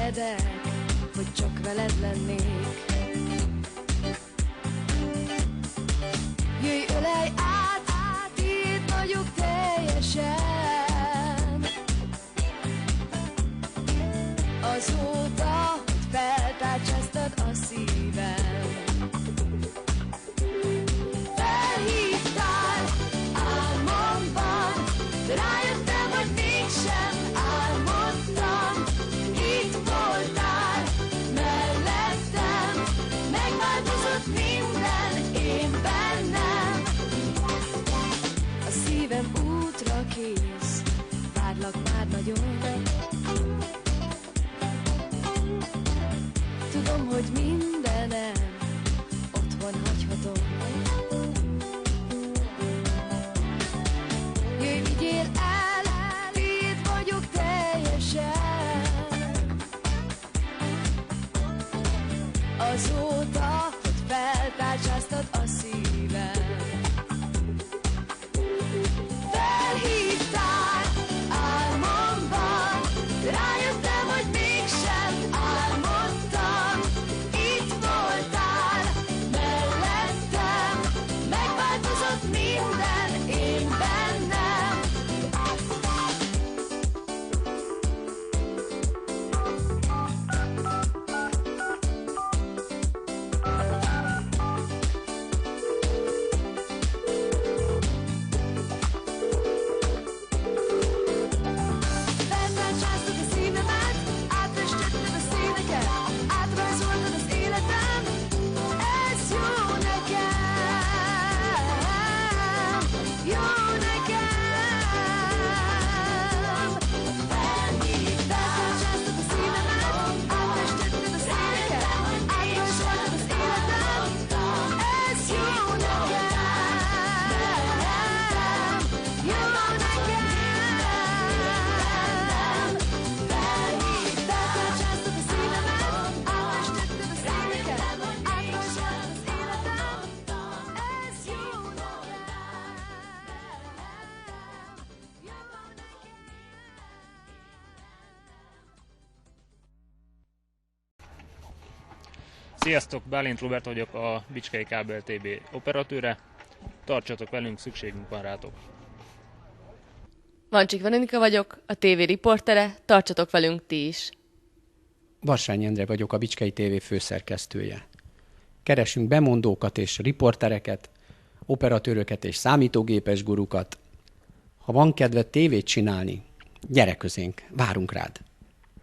engedek, hogy csak veled lennék. Jöjj, ölelj át, itt vagyok teljesen. Azóta, hogy feltárcsáztad a szívem. Felhívtál álmomban, de rájöttem, hogy mégsem álmodtam. Itt voltál mellettem, megváltozott minden én bennem. A szívem útra kész, várlak már nagyon. Tudom, hogy mindenem otthon hagyhatom. Jöjj, vigyél el, itt vagyok teljesen. Azóta, hogy feltárcsáztad a szívem. Felhívtál álmomban, de rájöttem, hogy mégsem álmodtam. Itt voltál mellettem, megváltozott minden én bennem. Feltárcsáztad a szívemet, átfestetted a színeket, átrajzoltad az életem. Ez jó nekem, jó nekem. Feltárcsáztad a szívemet, átfestetted a színeket, átrajzoltad az életem. Ez jó nekem, jó nekem. Feltárcsáztad a szívemet, átfestetted a színeket, átrajzoltad az életem. Ez jó nekem, jó nekem. Sziasztok, Bálint Róbert vagyok, a Bicskei Kábel TV operatőre. Tartsatok velünk, szükségünk van rátok. Vancsik Veronika vagyok, a TV riportere, tartsatok velünk ti is. Varsányi Endre vagyok, a Bicskei TV főszerkesztője. Keresünk bemondókat és riportereket, operatőröket és számítógépes gurukat. Ha van kedved tévét csinálni, gyere közénk, várunk rád!